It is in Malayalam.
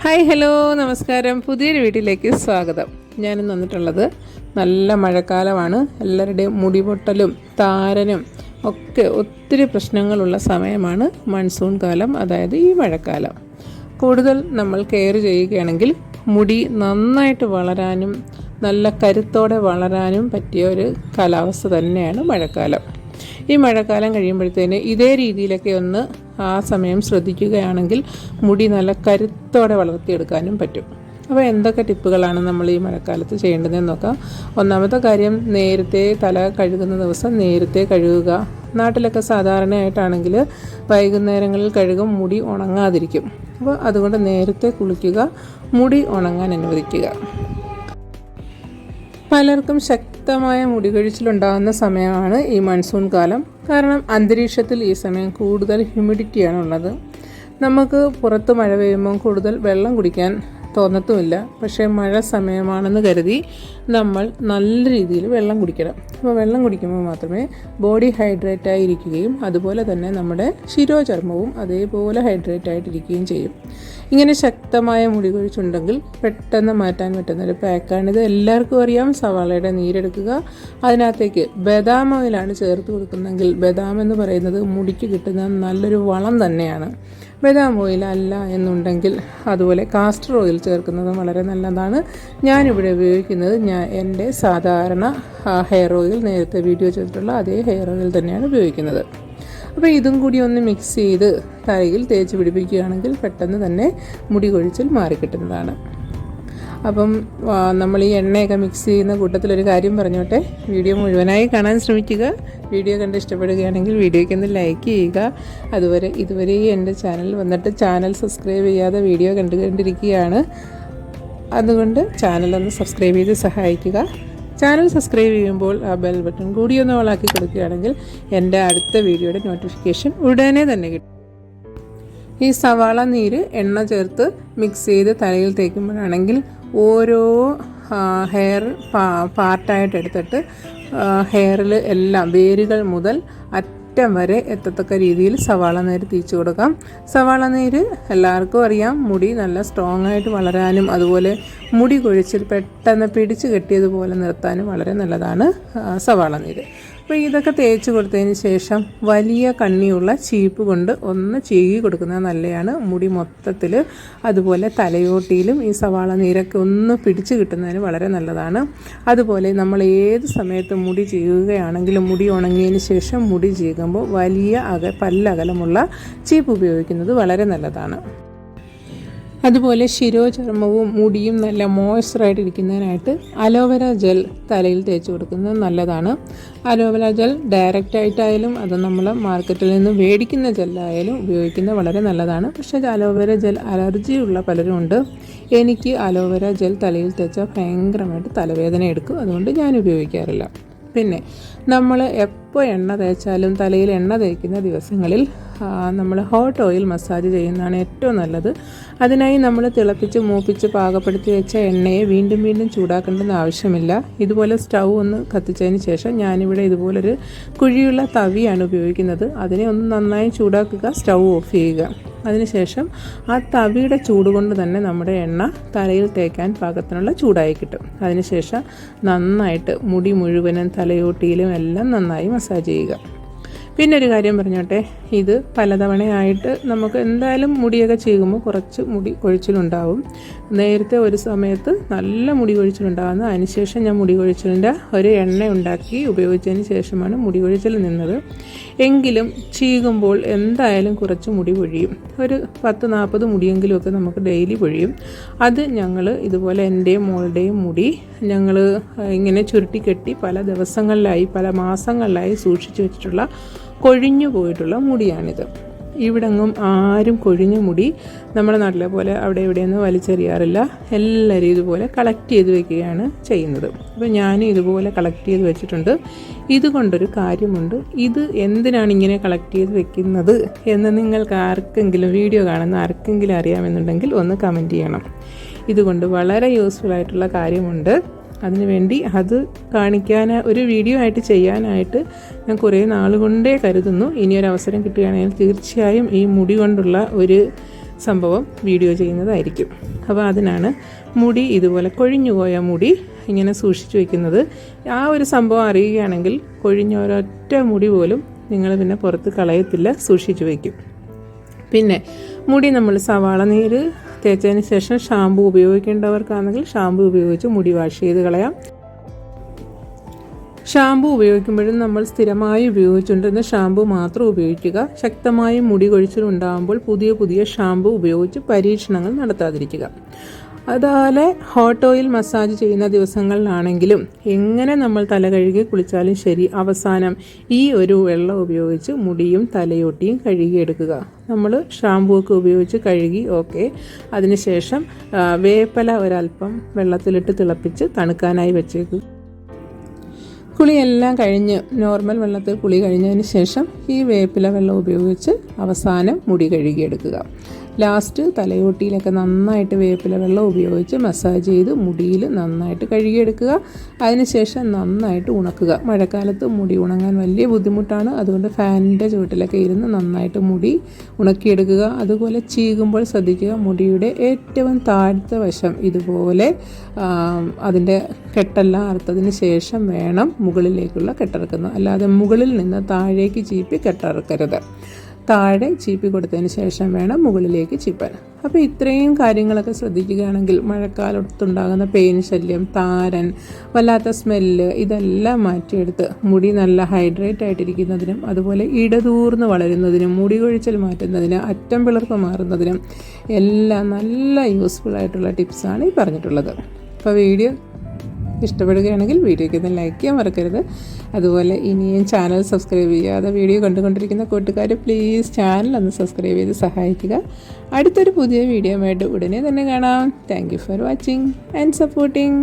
ഹായ് ഹലോ നമസ്കാരം. പുതിയൊരു വീട്ടിലേക്ക് സ്വാഗതം. ഞാനിന്ന് വന്നിട്ടുള്ളത് നല്ല മഴക്കാലമാണ്. എല്ലാവരുടെയും മുടിപൊട്ടലും താരനും ഒക്കെ ഒത്തിരി പ്രശ്നങ്ങളുള്ള സമയമാണ് മൺസൂൺ കാലം, അതായത് ഈ മഴക്കാലം. കൂടുതൽ നമ്മൾ കെയർ ചെയ്യുകയാണെങ്കിൽ മുടി നന്നായിട്ട് വളരാനും നല്ല കരുത്തോടെ വളരാനും പറ്റിയ ഒരു കാലാവസ്ഥ തന്നെയാണ് മഴക്കാലം. ഈ മഴക്കാലം കഴിയുമ്പോഴത്തേന് ഇതേ രീതിയിലൊക്കെ ഒന്ന് ആ സമയം ശ്രദ്ധിക്കുകയാണെങ്കിൽ മുടി നല്ല കരുത്തോടെ വളർത്തിയെടുക്കാനും പറ്റും. അപ്പോൾ എന്തൊക്കെ ടിപ്പുകളാണ് നമ്മൾ ഈ മഴക്കാലത്ത് ചെയ്യേണ്ടതെന്ന് നോക്കാം. ഒന്നാമത്തെ കാര്യം, നേരത്തെ തല കഴുകുന്ന ദിവസം നേരത്തെ കഴുകുക. നാട്ടിലൊക്കെ സാധാരണയായിട്ടാണെങ്കിൽ വൈകുന്നേരങ്ങളിൽ കഴുകും, മുടി ഉണങ്ങാതിരിക്കും. അപ്പോൾ അതുകൊണ്ട് നേരത്തെ കുളിക്കുക, മുടി ഉണങ്ങാൻ അനുവദിക്കുക. പലർക്കും ശക്തമായ മുടികൊഴിച്ചിലുണ്ടാകുന്ന സമയമാണ് ഈ മൺസൂൺ കാലം. കാരണം അന്തരീക്ഷത്തിൽ ഈ സമയം കൂടുതൽ ഹ്യൂമിഡിറ്റിയാണുള്ളത്. നമുക്ക് പുറത്ത് മഴ പെയ്യുമ്പോൾ കൂടുതൽ വെള്ളം കുടിക്കാൻ തോന്നത്തുമില്ല. പക്ഷേ മഴ സമയമാണെന്ന് കരുതി നമ്മൾ നല്ല രീതിയിൽ വെള്ളം കുടിക്കണം. അപ്പോൾ വെള്ളം കുടിക്കുമ്പോൾ മാത്രമേ ബോഡി ഹൈഡ്രേറ്റ് ആയിരിക്കുകയും അതുപോലെ തന്നെ നമ്മുടെ ശിരോചർമ്മവും അതേപോലെ ഹൈഡ്രേറ്റ് ആയിട്ടിരിക്കുകയും ചെയ്യും. ഇങ്ങനെ ശക്തമായ മുടി കൊഴിച്ചുണ്ടെങ്കിൽ പെട്ടെന്ന് മാറ്റാൻ പറ്റുന്നൊരു പാക്കാണിത്. എല്ലാവർക്കും അറിയാം. സവാളയുടെ നീരെടുക്കുക, അതിനകത്തേക്ക് ബദാം ഓയിലാണ് ചേർത്ത് കൊടുക്കുന്നതെങ്കിൽ, ബദാം എന്ന് പറയുന്നത് മുടിക്ക് കിട്ടുന്ന നല്ലൊരു വളം തന്നെയാണ്. ബദാം ഓയിൽ അല്ല എന്നുണ്ടെങ്കിൽ അതുപോലെ കാസ്റ്റർ ഓയിൽ ചേർക്കുന്നതും വളരെ നല്ലതാണ്. ഞാനിവിടെ ഉപയോഗിക്കുന്നത് എൻ്റെ സാധാരണ ഹെയർ ഓയിൽ, നേരത്തെ വീഡിയോ ചെയ്തിട്ടുള്ള അതേ ഹെയർ ഓയിൽ തന്നെയാണ് ഉപയോഗിക്കുന്നത്. അപ്പോൾ ഇതും കൂടി ഒന്ന് മിക്സ് ചെയ്ത് തലയിൽ തേച്ച് പിടിപ്പിക്കുകയാണെങ്കിൽ പെട്ടെന്ന് തന്നെ മുടി കൊഴിച്ചിൽ മാറിക്കിട്ടുന്നതാണ്. അപ്പം നമ്മൾ ഈ എണ്ണയൊക്കെ മിക്സ് ചെയ്യുന്ന കൂട്ടത്തിലൊരു കാര്യം പറഞ്ഞോട്ടെ, വീഡിയോ മുഴുവനായി കാണാൻ ശ്രമിക്കുക. വീഡിയോ കണ്ട് ഇഷ്ടപ്പെടുകയാണെങ്കിൽ വീഡിയോയ്ക്ക് ഒന്ന് ലൈക്ക് ചെയ്യുക. ഇതുവരെ എൻ്റെ ചാനൽ വന്നിട്ട് ചാനൽ സബ്സ്ക്രൈബ് ചെയ്യാതെ വീഡിയോ കണ്ടുകൊണ്ടിരിക്കുകയാണ്. അതുകൊണ്ട് ചാനലൊന്ന് സബ്സ്ക്രൈബ് ചെയ്ത് സഹായിക്കുക. ചാനൽ സബ്സ്ക്രൈബ് ചെയ്യുമ്പോൾ ആ ബെൽ ബട്ടൺ കൂടി ഒന്ന് ഓളാക്കി കൊടുക്കുകയാണെങ്കിൽ എൻ്റെ അടുത്ത വീഡിയോയുടെ നോട്ടിഫിക്കേഷൻ ഉടനെ തന്നെ കിട്ടും. ഈ സവാള നീര് എണ്ണ ചേർത്ത് മിക്സ് ചെയ്ത് തലയിൽ തേക്കുമ്പോഴാണെങ്കിൽ ഓരോ ഹെയർ പാർട്ടായിട്ട് എടുത്തിട്ട് ഹെയറിൽ എല്ലാം വേരുകൾ മുതൽ അറ്റം വരെ എത്തത്തക്ക രീതിയിൽ സവാള നീര് തേച്ച് കൊടുക്കാം. സവാള നീര് എല്ലാവർക്കും അറിയാം, മുടി നല്ല സ്ട്രോങ് ആയിട്ട് വളരാനും അതുപോലെ മുടി കൊഴിച്ചിൽ പെട്ടെന്ന് പിടിച്ച് കെട്ടിയതുപോലെ നിർത്താനും വളരെ നല്ലതാണ് സവാള നീര്. അപ്പോൾ ഇതൊക്കെ തേച്ച് കൊടുത്തതിന് ശേഷം വലിയ കണ്ണിയുള്ള ചീപ്പ് കൊണ്ട് ഒന്ന് ചീകി കൊടുക്കുന്നത് നല്ലതാണ്. മുടി മൊത്തത്തിൽ അതുപോലെ തലയോട്ടിയിലും ഈ സവാള നീരൊക്കെ ഒന്ന് പിടിച്ച് കിട്ടുന്നതിന് വളരെ നല്ലതാണ്. അതുപോലെ നമ്മൾ ഏത് സമയത്ത് മുടി ചീകുകയാണെങ്കിലും മുടി ഉണങ്ങിയതിന് ശേഷം മുടി ചീകുമ്പോൾ വലിയ പല്ലകലമുള്ള ചീപ്പ് ഉപയോഗിക്കുന്നത് വളരെ നല്ലതാണ്. അതുപോലെ ശിരോചർമ്മവും മുടിയും നല്ല മോയ്സ്ചറായിട്ടിരിക്കുന്നതിനായിട്ട് അലോവേര ജെൽ തലയിൽ തേച്ച് കൊടുക്കുന്നത് നല്ലതാണ്. അലോവേര ജെൽ ഡയറക്റ്റായിട്ടായാലും അത് നമ്മൾ മാർക്കറ്റിൽ നിന്ന് മേടിക്കുന്ന ജെല്ലായാലും ഉപയോഗിക്കുന്നത് വളരെ നല്ലതാണ്. പക്ഷേ അലോവേര ജെൽ അലർജിയുള്ള പലരും ഉണ്ട്. എനിക്ക് അലോവേര ജെൽ തലയിൽ തേച്ചാൽ ഭയങ്കരമായിട്ട് തലവേദന എടുക്കും, അതുകൊണ്ട് ഞാൻ ഉപയോഗിക്കാറില്ല. പിന്നെ നമ്മൾ എപ്പോൾ എണ്ണ തേച്ചാലും തലയിൽ എണ്ണ തേക്കുന്ന ദിവസങ്ങളിൽ നമ്മൾ ഹോട്ട് ഓയിൽ മസാജ് ചെയ്യുന്നതാണ് ഏറ്റവും നല്ലത്. അതിനായി നമ്മൾ തിളപ്പിച്ച് മൂപ്പിച്ച് പാകപ്പെടുത്തി വെച്ച എണ്ണയെ വീണ്ടും വീണ്ടും ചൂടാക്കേണ്ടെന്ന് ആവശ്യമില്ല. ഇതുപോലെ സ്റ്റൗ ഒന്ന് കത്തിച്ചതിന് ശേഷം ഞാനിവിടെ ഇതുപോലൊരു കുഴിയുള്ള തവിയാണ് ഉപയോഗിക്കുന്നത്. അതിനെ ഒന്ന് നന്നായി ചൂടാക്കുക, സ്റ്റൗ ഓഫ് ചെയ്യുക. അതിനുശേഷം ആ തവിയുടെ ചൂട് കൊണ്ട് തന്നെ നമ്മുടെ എണ്ണ തലയിൽ തേക്കാൻ പാകത്തിനുള്ള ചൂടായി കിട്ടും. അതിനുശേഷം നന്നായിട്ട് മുടി മുഴുവനും തലയോട്ടിയിലും എല്ലാം നന്നായി മസാജ് ചെയ്യുക. പിന്നെ ഒരു കാര്യം പറഞ്ഞോട്ടെ, ഇത് പലതവണയായിട്ട് നമുക്ക് എന്തായാലും മുടിയൊക്കെ ചെയ്യുമ്പോൾ കുറച്ച് മുടി കൊഴിച്ചിലുണ്ടാവും. നേരത്തെ ഒരു സമയത്ത് നല്ല മുടി കൊഴിച്ചിലുണ്ടാകുന്നത്, അതിനുശേഷം ഞാൻ മുടി കൊഴിച്ചിലിൻ്റെ ഒരു എണ്ണ ഉണ്ടാക്കി ഉപയോഗിച്ചതിന് ശേഷമാണ് മുടി കൊഴിച്ചിൽ നിന്നത്. എങ്കിലും ചീകുമ്പോൾ എന്തായാലും കുറച്ച് മുടി പൊഴിയും. ഒരു 10-40 മുടിയെങ്കിലുമൊക്കെ നമുക്ക് ഡെയിലി പൊഴിയും. അത് ഞങ്ങൾ ഇതുപോലെ എൻ്റെയും മോളുടെയും മുടി ഞങ്ങൾ ഇങ്ങനെ ചുരുട്ടിക്കെട്ടി പല ദിവസങ്ങളിലായി പല മാസങ്ങളിലായി സൂക്ഷിച്ചു വെച്ചിട്ടുള്ള കൊഴിഞ്ഞു പോയിട്ടുള്ള മുടിയാണിത്. ഇവിടെങ്ങും ആരും കൊഴിഞ്ഞ മുടി നമ്മുടെ നാട്ടിലെ പോലെ അവിടെ ഇവിടെയൊന്നും വലിച്ചെറിയാറില്ല. എല്ലാവരും ഇതുപോലെ കളക്ട് ചെയ്ത് വെക്കുകയാണ് ചെയ്യുന്നത്. അപ്പോൾ ഞാനും ഇതുപോലെ കളക്ട് ചെയ്ത് വെച്ചിട്ടുണ്ട്. ഇതുകൊണ്ടൊരു കാര്യമുണ്ട്. ഇത് എന്തിനാണ് ഇങ്ങനെ കളക്ട് ചെയ്ത് വെക്കുന്നത് എന്ന് നിങ്ങൾക്ക് ആർക്കെങ്കിലും, വീഡിയോ കാണുന്ന ആർക്കെങ്കിലും അറിയാമെന്നുണ്ടെങ്കിൽ ഒന്ന് കമൻറ്റ് ചെയ്യണം. ഇതുകൊണ്ട് വളരെ യൂസ്ഫുൾ ആയിട്ടുള്ള കാര്യമുണ്ട്. അതിനുവേണ്ടി അത് കാണിക്കാൻ ഒരു വീഡിയോ ആയിട്ട് ചെയ്യാനായിട്ട് ഞാൻ കുറേ നാൾ കൊണ്ടേ കരുതുന്നു. ഇനിയൊരവസരം കിട്ടുകയാണെങ്കിൽ തീർച്ചയായും ഈ മുടി കൊണ്ടുള്ള ഒരു സംഭവം വീഡിയോ ചെയ്യുന്നതായിരിക്കും. അപ്പോൾ അതിനാണ് മുടി ഇതുപോലെ കൊഴിഞ്ഞു പോയ മുടി ഇങ്ങനെ സൂക്ഷിച്ചു വയ്ക്കുന്നത്. ആ ഒരു സംഭവം അറിയുകയാണെങ്കിൽ കൊഴിഞ്ഞ ഒരൊറ്റ മുടി പോലും നിങ്ങൾ പിന്നെ പുറത്ത് കളയത്തില്ല, സൂക്ഷിച്ചു വയ്ക്കും. പിന്നെ മുടി നമ്മൾ സവാള നീര് തേച്ചതിന് ശേഷം ഷാമ്പു ഉപയോഗിക്കേണ്ടവർക്കാണെങ്കിൽ ഷാമ്പു ഉപയോഗിച്ച് മുടി വാഷ് ചെയ്ത് കളയാം. ഷാമ്പു ഉപയോഗിക്കുമ്പോഴും നമ്മൾ സ്ഥിരമായി ഉപയോഗിച്ചുകൊണ്ടിരുന്ന ഷാമ്പു മാത്രം ഉപയോഗിക്കുക. ശക്തമായ മുടി കൊഴിച്ചിലുണ്ടാകുമ്പോൾ പുതിയ ഷാമ്പു ഉപയോഗിച്ച് പരീക്ഷണങ്ങൾ നടത്താതിരിക്കുക. അതുപോലെ ഹോട്ട് ഓയിൽ മസാജ് ചെയ്യുന്ന ദിവസങ്ങളിലാണെങ്കിലും എങ്ങനെ നമ്മൾ തല കഴുകി കുളിച്ചാലും ശരി, അവസാനം ഈ ഒരു വെള്ളം ഉപയോഗിച്ച് മുടിയും തലയൊട്ടിയും കഴുകിയെടുക്കുക. നമ്മൾ ഷാമ്പൂ ഒക്കെ ഉപയോഗിച്ച് കഴുകി അതിനുശേഷം വേപ്പില ഒരല്പം വെള്ളത്തിലിട്ട് തിളപ്പിച്ച് തണുക്കാനായി വെച്ചേക്കുക. കുളിയെല്ലാം കഴിഞ്ഞ് നോർമൽ വെള്ളത്തിൽ കുളി കഴിഞ്ഞതിന് ശേഷം ഈ വേപ്പില വെള്ളം ഉപയോഗിച്ച് അവസാനം മുടി കഴുകിയെടുക്കുക. ലാസ്റ്റ് തലയോട്ടിയിലൊക്കെ നന്നായിട്ട് വേപ്പില വെള്ളം ഉപയോഗിച്ച് മസാജ് ചെയ്ത് മുടിയിൽ നന്നായിട്ട് കഴുകിയെടുക്കുക. അതിനുശേഷം നന്നായിട്ട് ഉണക്കുക. മഴക്കാലത്ത് മുടി ഉണങ്ങാൻ വലിയ ബുദ്ധിമുട്ടാണ്. അതുകൊണ്ട് ഫാനിൻ്റെ ചുവട്ടിലൊക്കെ ഇരുന്ന് നന്നായിട്ട് മുടി ഉണക്കിയെടുക്കുക. അതുപോലെ ചീകുമ്പോൾ ശ്രദ്ധിക്കുക, മുടിയുടെ ഏറ്റവും താഴത്തെ വശം ഇതുപോലെ അതിൻ്റെ കെട്ടെല്ലാം അറുത്തതിന് ശേഷം വേണം മുകളിലേക്കുള്ള കെട്ടിറക്കുന്നത്. അല്ലാതെ മുകളിൽ നിന്ന് താഴേക്ക് ചീപ്പി കെട്ടിറക്കരുത്. താഴെ ചീപ്പി കൊടുത്തതിന് ശേഷം വേണം മുകളിലേക്ക് ചീപ്പാൻ. അപ്പോൾ ഇത്രയും കാര്യങ്ങളൊക്കെ ശ്രദ്ധിക്കുകയാണെങ്കിൽ മഴക്കാലത്തുണ്ടാകുന്ന പെയിൻ ശല്യം, താരൻ, വല്ലാത്ത സ്മെല്ല് ഇതെല്ലാം മാറ്റിയെടുത്ത് മുടി നല്ല ഹൈഡ്രേറ്റ് ആയിട്ടിരിക്കുന്നതിനും അതുപോലെ ഇടതൂർന്ന് വളരുന്നതിനും മുടി കൊഴിച്ചൽ മാറ്റുന്നതിനും അറ്റം പിളർപ്പ് മാറുന്നതിനും എല്ലാം നല്ല യൂസ്ഫുൾ ആയിട്ടുള്ള ടിപ്സാണ് ഈ പറഞ്ഞിട്ടുള്ളത്. അപ്പോൾ വീഡിയോ ഇഷ്ടപ്പെടുകയാണെങ്കിൽ വീഡിയോയ്ക്ക് ഒന്ന് ലൈക്ക് ചെയ്യാൻ മറക്കരുത്. അതുപോലെ ഇനിയും ചാനൽ സബ്സ്ക്രൈബ് ചെയ്യാതെ വീഡിയോ കണ്ടുകൊണ്ടിരിക്കുന്ന കൂട്ടുകാർ പ്ലീസ് ചാനൽ ഒന്ന് സബ്സ്ക്രൈബ് ചെയ്ത് സഹായിക്കുക. അടുത്തൊരു പുതിയ വീഡിയോ ആയിട്ട് ഉടനെ തന്നെ കാണാം. Thank you for watching and supporting.